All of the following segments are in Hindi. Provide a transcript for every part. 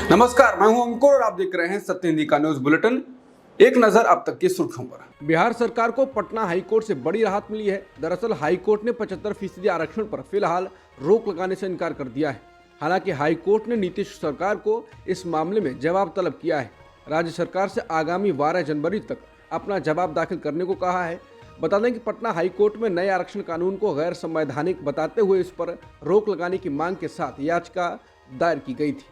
नमस्कार, मैं हूं अंकुर और आप देख रहे हैं सत्य हिंदी का न्यूज बुलेटिन। एक नजर अब तक की सुर्खियों पर। बिहार सरकार को पटना हाईकोर्ट से बड़ी राहत मिली है। दरअसल हाईकोर्ट ने 75% आरक्षण पर फिलहाल रोक लगाने से इनकार कर दिया है। हालांकि हाईकोर्ट ने नीतीश सरकार को इस मामले में जवाब तलब किया है। राज्य सरकार से आगामी 12 जनवरी तक अपना जवाब दाखिल करने को कहा है। बता दें कि पटना हाईकोर्ट में नए आरक्षण कानून को गैर संवैधानिक बताते हुए इस पर रोक लगाने की मांग के साथ याचिका दायर की गई थी।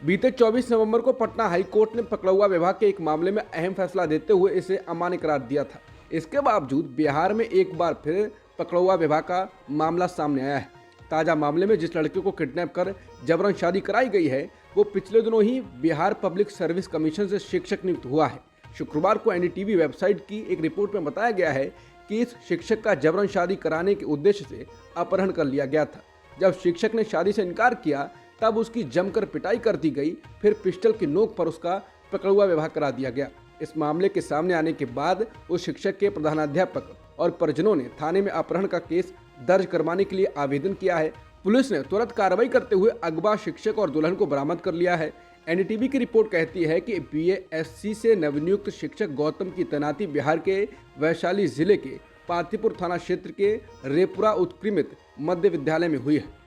बीते 24 नवंबर को पटना हाईकोर्ट ने पकड़ौआ विभाग के एक मामले में अहम फैसला देते हुए इसे अमान्य करार दिया था। इसके बावजूद बिहार में एक बार फिर पकड़ौआ विभाग का मामला सामने आया है। ताजा मामले में जिस लड़के को किडनैप कर जबरन शादी कराई गई है वो पिछले दिनों ही बिहार पब्लिक सर्विस कमीशन से शिक्षक नियुक्त हुआ है। शुक्रवार को एनडीटीवी वेबसाइट की एक रिपोर्ट में बताया गया है कि इस शिक्षक का जबरन शादी कराने के उद्देश्य से अपहरण कर लिया गया था। जब शिक्षक ने शादी से इनकार किया तब उसकी जमकर पिटाई कर दी गई, फिर पिस्टल की नोक पर उसका पकड़ुआ विवाह करा दिया गया। इस मामले के सामने आने के बाद उस शिक्षक के प्रधानाध्यापक और परिजनों ने थाने में अपहरण का केस दर्ज करवाने के लिए आवेदन किया है। पुलिस ने तुरंत कार्रवाई करते हुए अगवा शिक्षक और दुल्हन को बरामद कर लिया है। एनडीटीवी की रिपोर्ट कहती है कि बीएएससी से नवनियुक्त शिक्षक गौतम की तैनाती बिहार के वैशाली जिले के पातीपुर थाना क्षेत्र के रेपुरा उत्कृमित मध्य विद्यालय में हुई है।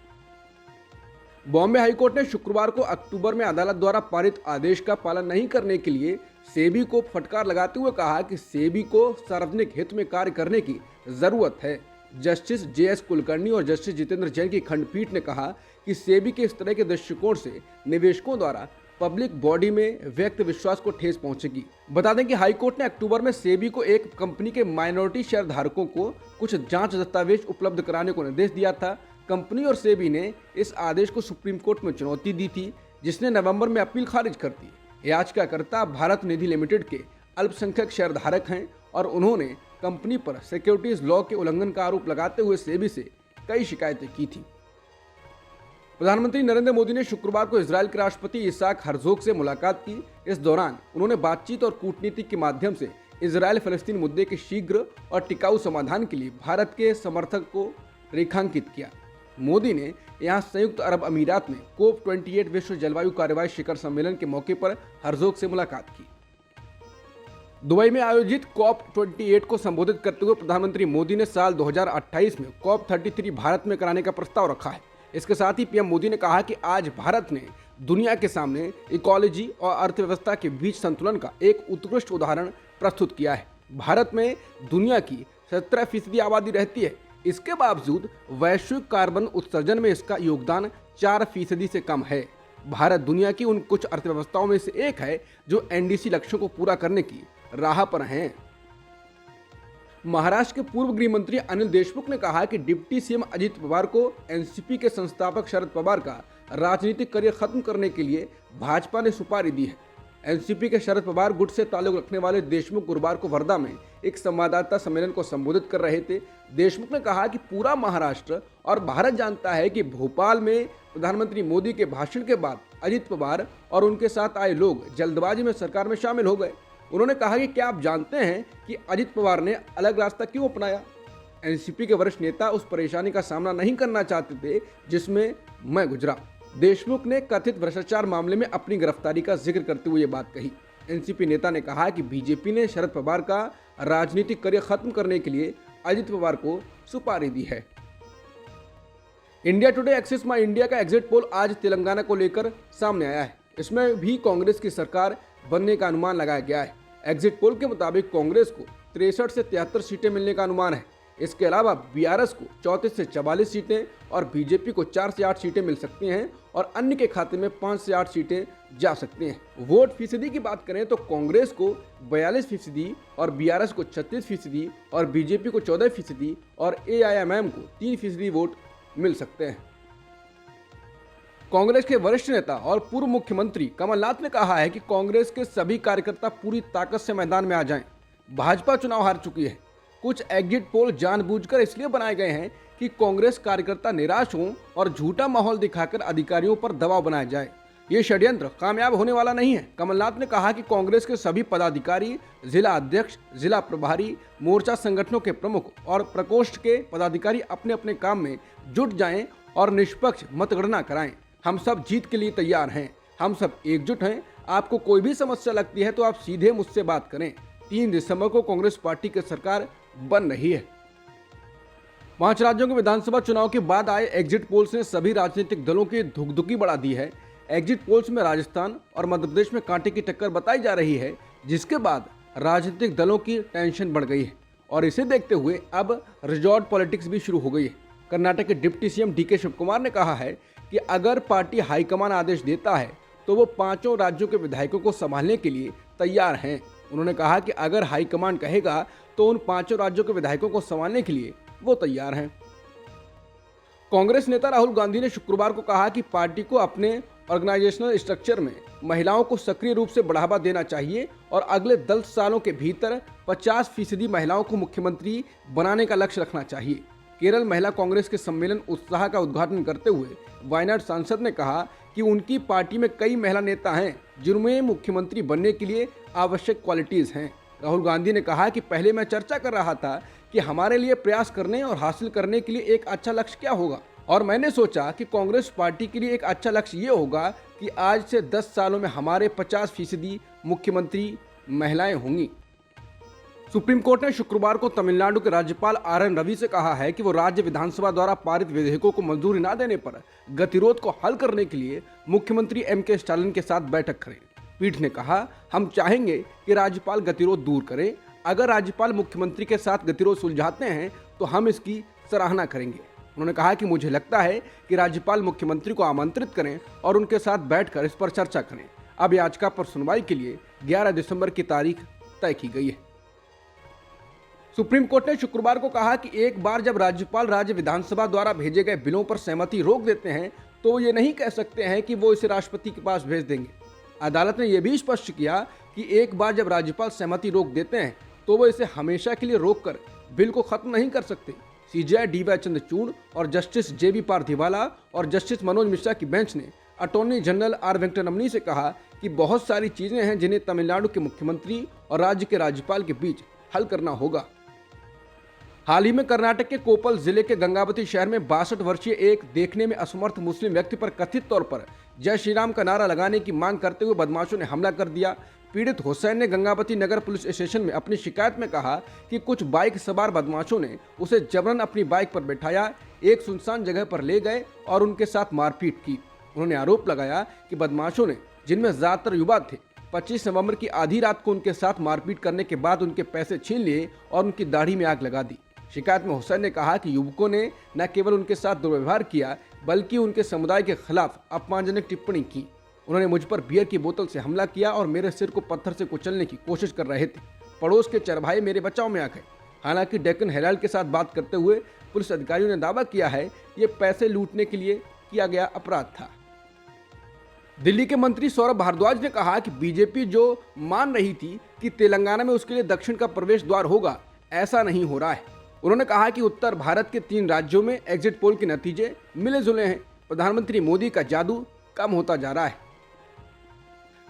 बॉम्बे हाईकोर्ट ने शुक्रवार को अक्टूबर में अदालत द्वारा पारित आदेश का पालन नहीं करने के लिए सेबी को फटकार लगाते हुए कहा कि सेबी को सार्वजनिक हित में कार्य करने की जरूरत है। जस्टिस जेएस कुलकर्णी और जस्टिस जितेंद्र जैन की खंडपीठ ने कहा कि सेबी के इस तरह के दृष्टिकोण से निवेशकों द्वारा पब्लिक बॉडी में व्यक्त विश्वास को ठेस पहुंचेगी। बता दें कि हाईकोर्ट ने अक्टूबर में सेबी को एक कंपनी के माइनॉरिटी शेयर धारकों को कुछ जांच दस्तावेज उपलब्ध कराने को निर्देश दिया था। कंपनी और सेबी ने इस आदेश को सुप्रीम कोर्ट में चुनौती दी थी, जिसने नवंबर में अपील खारिज कर दी। याचिकाकर्ता भारत निधि लिमिटेड के अल्पसंख्यक शेयरधारक हैं और उन्होंने कंपनी पर सिक्योरिटीज लॉ के उल्लंघन का आरोप लगाते हुए सेबी से कई शिकायतें की थी। प्रधानमंत्री नरेंद्र मोदी ने शुक्रवार को इजरायल के राष्ट्रपति इसाक हर्जोग से मुलाकात की। इस दौरान उन्होंने बातचीत और कूटनीति के माध्यम से इजरायल फलस्तीन मुद्दे के शीघ्र और टिकाऊ समाधान के लिए भारत के समर्थक को रेखांकित किया। मोदी ने यहां संयुक्त अरब अमीरात में COP28 विश्व जलवायु कार्रवाई शिखर सम्मेलन के मौके पर हर्जोग से मुलाकात की। दुबई में आयोजित COP28 को संबोधित करते हुए प्रधानमंत्री मोदी ने साल 2028 में COP33 भारत में कराने का प्रस्ताव रखा है। इसके साथ ही पीएम मोदी ने कहा कि आज भारत ने दुनिया के सामने इकोलॉजी और अर्थव्यवस्था के बीच संतुलन का एक उत्कृष्ट उदाहरण प्रस्तुत किया है। भारत में दुनिया की 17% आबादी रहती है। इसके बावजूद वैश्विक कार्बन उत्सर्जन में इसका योगदान 4% से कम है। भारत दुनिया की उन कुछ अर्थव्यवस्थाओं में से एक है जो एनडीसी लक्ष्यों को पूरा करने की राह पर हैं। महाराष्ट्र के पूर्व गृह मंत्री अनिल देशमुख ने कहा कि डिप्टी सीएम अजित पवार को एनसीपी के संस्थापक शरद पवार का राजनीतिक करियर खत्म करने के लिए भाजपा ने सुपारी दी है। एनसीपी के शरद पवार गुट से ताल्लुक रखने वाले देशमुख गुरुवार को वर्धा में एक संवाददाता सम्मेलन को संबोधित कर रहे थे। देशमुख ने कहा कि पूरा महाराष्ट्र और भारत जानता है कि भोपाल में प्रधानमंत्री मोदी के भाषण के बाद अजित पवार और उनके साथ आए लोग जल्दबाजी में सरकार में शामिल हो गए। उन्होंने कहा कि क्या आप जानते हैं कि अजित पवार ने अलग रास्ता क्यों अपनाया? एनसीपी के वरिष्ठ नेता उस परेशानी का सामना नहीं करना चाहते थे जिसमें मैं गुजरा। देशमुख ने कथित भ्रष्टाचार मामले में अपनी गिरफ्तारी का जिक्र करते हुए ये बात कही। एनसीपी नेता ने कहा कि बीजेपी ने शरद पवार का राजनीतिक करियर खत्म करने के लिए अजित पवार को सुपारी दी है। इंडिया टुडे एक्सिस माई इंडिया का एग्जिट पोल आज तेलंगाना को लेकर सामने आया है। इसमें भी कांग्रेस की सरकार बनने का अनुमान लगाया गया है। एग्जिट पोल के मुताबिक कांग्रेस को 63 से 73 सीटें मिलने का अनुमान है। इसके अलावा बीआरएस को 34 से 44 सीटें और बीजेपी को 4 से 8 सीटें मिल सकती हैं और अन्य के खाते में 5 से 8 सीटें जा सकती हैं। वोट फीसदी की बात करें तो कांग्रेस को 42% और बीआरएस को 36% और बीजेपी को 14% और एआईएमएम को 3% वोट मिल सकते हैं। कांग्रेस के वरिष्ठ नेता और पूर्व मुख्यमंत्री कमलनाथ ने कहा है कि कांग्रेस के सभी कार्यकर्ता पूरी ताकत से मैदान में आ जाएं। भाजपा चुनाव हार चुकी है। कुछ एग्जिट पोल जानबूझकर इसलिए बनाए गए हैं कि कांग्रेस कार्यकर्ता निराश हों और झूठा माहौल दिखाकर अधिकारियों पर दबाव बनाया जाए। ये षड्यंत्र कामयाब होने वाला नहीं है। कमलनाथ ने कहा कि कांग्रेस के सभी पदाधिकारी, जिला अध्यक्ष, जिला प्रभारी, मोर्चा संगठनों के प्रमुख और प्रकोष्ठ के पदाधिकारी अपने अपने काम में जुट जाएं और निष्पक्ष मतगणना कराएं। हम सब जीत के लिए तैयार हैं, हम सब एकजुट हैं। आपको कोई भी समस्या लगती है तो आप सीधे मुझसे बात करें। 3 दिसंबर को कांग्रेस पार्टी की सरकार बन रही है। 5 राज्यों के विधानसभा चुनाव के बाद आए एग्जिट पोल्स ने सभी राजनीतिक दलों की धुकधुकी बढ़ा दी है। एग्जिट पोल्स में राजस्थान और मध्य प्रदेश में कांटे की टक्कर बताई जा रही है, जिसके बाद राजनीतिक दलों की टेंशन बढ़ गई है और इसे देखते हुए अब रिजॉर्ट पॉलिटिक्स भी शुरू हो गई है। कर्नाटक के डिप्टी सीएम डीके शिवकुमार ने कहा है कि अगर पार्टी हाईकमान आदेश देता है तो वो 5 राज्यों के विधायकों को संभालने के लिए तैयार हैं। उन्होंने कहा कि अगर हाईकमान कहेगा तो उन 5 राज्यों के विधायकों को संभालने के लिए वो तैयार हैं। कांग्रेस नेता राहुल गांधी ने शुक्रवार को कहा कि पार्टी को अपने ऑर्गेनाइजेशनल स्ट्रक्चर में महिलाओं को सक्रिय रूप से बढ़ावा देना चाहिए और अगले 10 सालों के भीतर 50% महिलाओं को मुख्यमंत्री बनाने का लक्ष्य रखना चाहिए। केरल महिला कांग्रेस के सम्मेलन उत्साह का उद्घाटन करते हुए वायनाड सांसद ने कहा कि उनकी पार्टी में कई महिला नेता हैं जिनमें मुख्यमंत्री बनने के लिए आवश्यक क्वालिटीज हैं। राहुल गांधी ने कहा कि पहले मैं चर्चा कर रहा था कि हमारे लिए प्रयास करने और हासिल करने के लिए एक अच्छा लक्ष्य क्या होगा, और मैंने सोचा कि कांग्रेस पार्टी के लिए एक अच्छा लक्ष्य ये होगा कि आज से 10 सालों में हमारे 50% मुख्यमंत्री महिलाएं होंगी। सुप्रीम कोर्ट ने शुक्रवार को तमिलनाडु के राज्यपाल RN रवि से कहा है कि वो राज्य विधानसभा द्वारा पारित विधेयकों को मंजूरी न देने पर गतिरोध को हल करने के लिए मुख्यमंत्री MK स्टालिन के साथ बैठक करें। पीठ ने कहा, हम चाहेंगे कि राज्यपाल गतिरोध दूर करे। अगर राज्यपाल मुख्यमंत्री के साथ गतिरोध सुलझाते हैं तो हम इसकी सराहना करेंगे। उन्होंने कहा कि मुझे लगता है कि राज्यपाल मुख्यमंत्री को आमंत्रित करें और उनके साथ बैठकर इस पर चर्चा करें। अब याचिका पर सुनवाई के लिए 11 दिसंबर की तारीख तय की गई है। सुप्रीम कोर्ट ने शुक्रवार को कहा कि एक बार जब राज्यपाल राज्य विधानसभा द्वारा भेजे गए बिलों पर सहमति रोक देते हैं तो ये नहीं कह सकते हैं कि वो इसे राष्ट्रपति के पास भेज देंगे। अदालत ने यह भी स्पष्ट किया कि एक बार जब राज्यपाल सहमति रोक देते हैं तो वो इसे हमेशा के लिए रोककर बिल को खत्म नहीं कर सकते। CJI DY चंद्रचूड़ और जस्टिस JB पार्थिवाला और जस्टिस मनोज मिश्रा की बेंच ने अटॉर्नी जनरल R वेंकटरमणी से कहा कि बहुत सारी चीजें हैं जिन्हें तमिलनाडु के मुख्यमंत्री और राज्य के राज्यपाल के बीच हल करना होगा। हाल ही में कर्नाटक के कोप्पल जिले के गंगावती शहर में 62 वर्षीय एक देखने में असमर्थ मुस्लिम व्यक्ति पर कथित तौर पर जय श्री राम का नारा लगाने की मांग करते हुए बदमाशों ने हमला कर दिया। पीड़ित हुसैन ने गंगावती नगर पुलिस स्टेशन में अपनी शिकायत में कहा कि कुछ बाइक सवार बदमाशों ने उसे जबरन अपनी बाइक पर बैठाया, एक सुनसान जगह पर ले गए और उनके साथ मारपीट की। उन्होंने आरोप लगाया कि बदमाशों ने, जिनमें ज्यादातर युवा थे, 25 नवंबर की आधी रात को उनके साथ मारपीट करने के बाद उनके पैसे छीन लिए और उनकी दाढ़ी में आग लगा दी। शिकायत में हुसैन ने कहा कि युवकों ने न केवल उनके साथ दुर्व्यवहार किया बल्कि उनके समुदाय के खिलाफ अपमानजनक टिप्पणी की। उन्होंने मुझ पर बियर की बोतल से हमला किया और मेरे सिर को पत्थर से कुचलने की कोशिश कर रहे थे। पड़ोस के चरभाई मेरे बचाव में आ गए। हालांकि डेक्कन हेराल्ड के साथ बात करते हुए पुलिस अधिकारियों ने दावा किया है ये पैसे लूटने के लिए किया गया अपराध था। दिल्ली के मंत्री सौरभ भारद्वाज ने कहा कि बीजेपी जो मान रही थी कि तेलंगाना में उसके लिए दक्षिण का प्रवेश द्वार होगा, ऐसा नहीं हो रहा है। उन्होंने कहा कि उत्तर भारत के 3 राज्यों में एग्जिट पोल के नतीजे मिले जुले हैं। प्रधानमंत्री मोदी का जादू कम होता जा रहा है।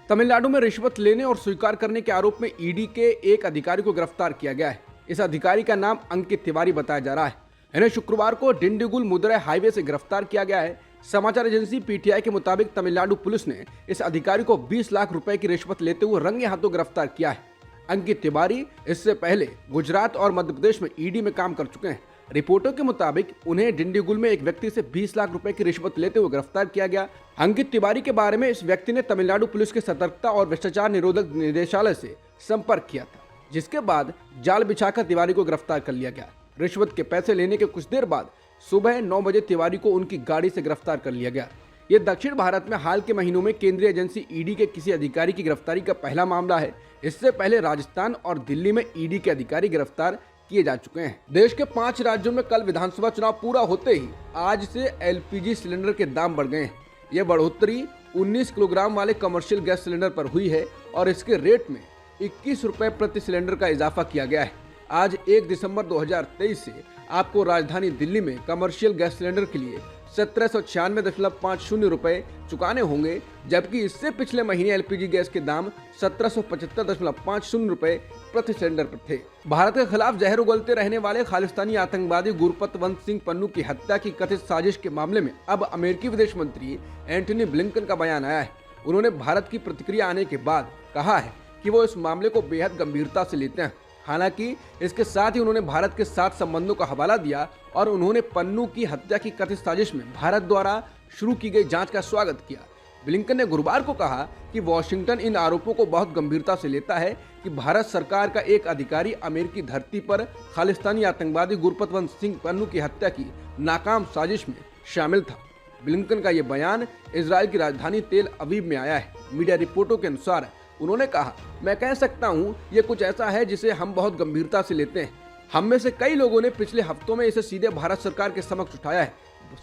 तमिलनाडु में रिश्वत लेने और स्वीकार करने के आरोप में ईडी के एक अधिकारी को गिरफ्तार किया गया है। इस अधिकारी का नाम अंकित तिवारी बताया जा रहा है। इन्हें शुक्रवार को डिंडीगुल मुदुरै हाईवे से गिरफ्तार किया गया है। समाचार एजेंसी PTI के मुताबिक तमिलनाडु पुलिस ने इस अधिकारी को 20 लाख रुपए की रिश्वत लेते हुए रंगे हाथों गिरफ्तार किया है। अंकित तिवारी इससे पहले गुजरात और मध्य प्रदेश में ईडी में काम कर चुके हैं। रिपोर्टों के मुताबिक उन्हें डिंडीगुल में एक व्यक्ति से 20 लाख रुपए की रिश्वत लेते हुए गिरफ्तार किया गया। अंकित तिवारी के बारे में इस व्यक्ति ने तमिलनाडु पुलिस के सतर्कता और भ्रष्टाचार निरोधक निदेशालय से संपर्क किया था, जिसके बाद जाल बिछाकर तिवारी को गिरफ्तार कर लिया गया। रिश्वत के पैसे लेने के कुछ देर बाद सुबह 9 बजे तिवारी को उनकी गाड़ी से गिरफ्तार कर लिया गया। ये दक्षिण भारत में हाल के महीनों में केंद्रीय एजेंसी ईडी के किसी अधिकारी की गिरफ्तारी का पहला मामला है। इससे पहले राजस्थान और दिल्ली में ईडी के अधिकारी गिरफ्तार किए जा चुके हैं। देश के 5 राज्यों में कल विधानसभा चुनाव पूरा होते ही आज से LPG सिलेंडर के दाम बढ़ गए हैं। यह बढ़ोतरी 19 किलोग्राम वाले कमर्शियल गैस सिलेंडर पर हुई है और इसके रेट में 21 रुपए प्रति सिलेंडर का इजाफा किया गया है। आज 1 दिसंबर 2023 से आपको राजधानी दिल्ली में कमर्शियल गैस सिलेंडर के लिए 1796.50 रुपए चुकाने होंगे, जबकि इससे पिछले महीने एलपीजी गैस के दाम 1775.50 रुपए प्रति सिलेंडर पर थे। भारत के खिलाफ जहर उगलते रहने वाले खालिस्तानी आतंकवादी गुरपतवंत सिंह पन्नू की हत्या की कथित साजिश के मामले में अब अमेरिकी विदेश मंत्री एंटनी ब्लिंकन का बयान आया है। उन्होंने भारत की प्रतिक्रिया आने के बाद कहा है कि वो इस मामले को बेहद गंभीरता से लेते हैं। हालांकि इसके साथ ही उन्होंने भारत के साथ संबंधों का हवाला दिया और उन्होंने पन्नू की हत्या की कथित साजिश में भारत द्वारा शुरू की गई जांच का स्वागत किया। ब्लिंकन ने गुरुवार को कहा कि वॉशिंगटन इन आरोपों को बहुत गंभीरता से लेता है कि भारत सरकार का एक अधिकारी अमेरिकी धरती पर खालिस्तानी आतंकवादी गुरपतवंत सिंह पन्नू की हत्या की नाकाम साजिश में शामिल था। ब्लिंकन का यह बयान इजराइल की राजधानी तेल अवीव में आया है। मीडिया रिपोर्टों के अनुसार उन्होंने कहा, मैं कह सकता हूं, ये कुछ ऐसा है जिसे हम बहुत गंभीरता से लेते हैं। हम में से कई लोगों ने पिछले हफ्तों में इसे सीधे भारत सरकार के समक्ष उठाया है।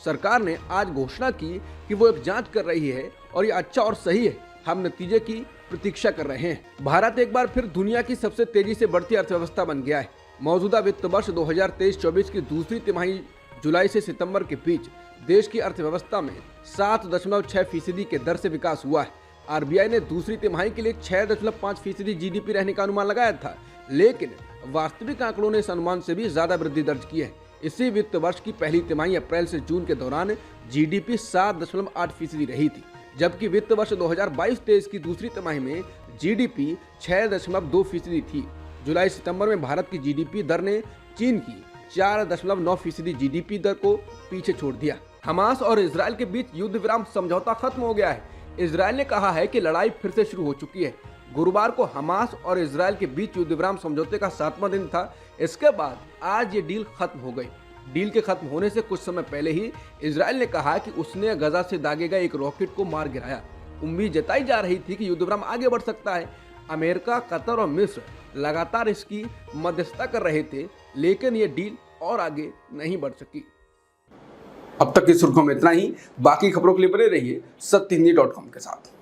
सरकार ने आज घोषणा की कि वो एक जांच कर रही है और ये अच्छा और सही है। हम नतीजे की प्रतीक्षा कर रहे हैं। भारत एक बार फिर दुनिया की सबसे तेजी से बढ़ती अर्थव्यवस्था बन गया है। मौजूदा वित्त वर्ष 2023-24 की दूसरी तिमाही जुलाई से सितंबर के बीच देश की अर्थव्यवस्था में 7.6% के दर से विकास हुआ है। आरबीआई ने दूसरी तिमाही के लिए 6.5% जीडीपी रहने का अनुमान लगाया था, लेकिन वास्तविक आंकड़ों ने इस अनुमान से भी ज्यादा वृद्धि दर्ज की है। इसी वित्त वर्ष की पहली तिमाही अप्रैल से जून के दौरान जीडीपी 7.8% रही थी, जबकि वित्त वर्ष 2022-23 की दूसरी तिमाही में जीडीपी 6.2% थी। जुलाई सितंबर में भारत की जीडीपी दर ने चीन की 4.9% जीडीपी दर को पीछे छोड़ दिया। हमास और इजरायल के बीच युद्ध विराम समझौता खत्म हो गया है। इजरायल ने कहा है कि लड़ाई फिर से शुरू हो चुकी है। गुरुवार को हमास और इजरायल के बीच युद्ध विराम समझौते का 7वां दिन था। इसके बाद आज ये डील खत्म हो गई। डील के खत्म होने से कुछ समय पहले ही इजरायल ने कहा कि उसने गजा से दागे गए एक रॉकेट को मार गिराया। उम्मीद जताई जा रही थी कि युद्ध विराम आगे बढ़ सकता है। अमेरिका, कतर और मिस्र लगातार इसकी मध्यस्थता कर रहे थे, लेकिन ये डील और आगे नहीं बढ़ सकी। अब तक की सुर्खियों में इतना ही। बाकी खबरों के लिए बने रहिए सत्यहिंदी.com के साथ।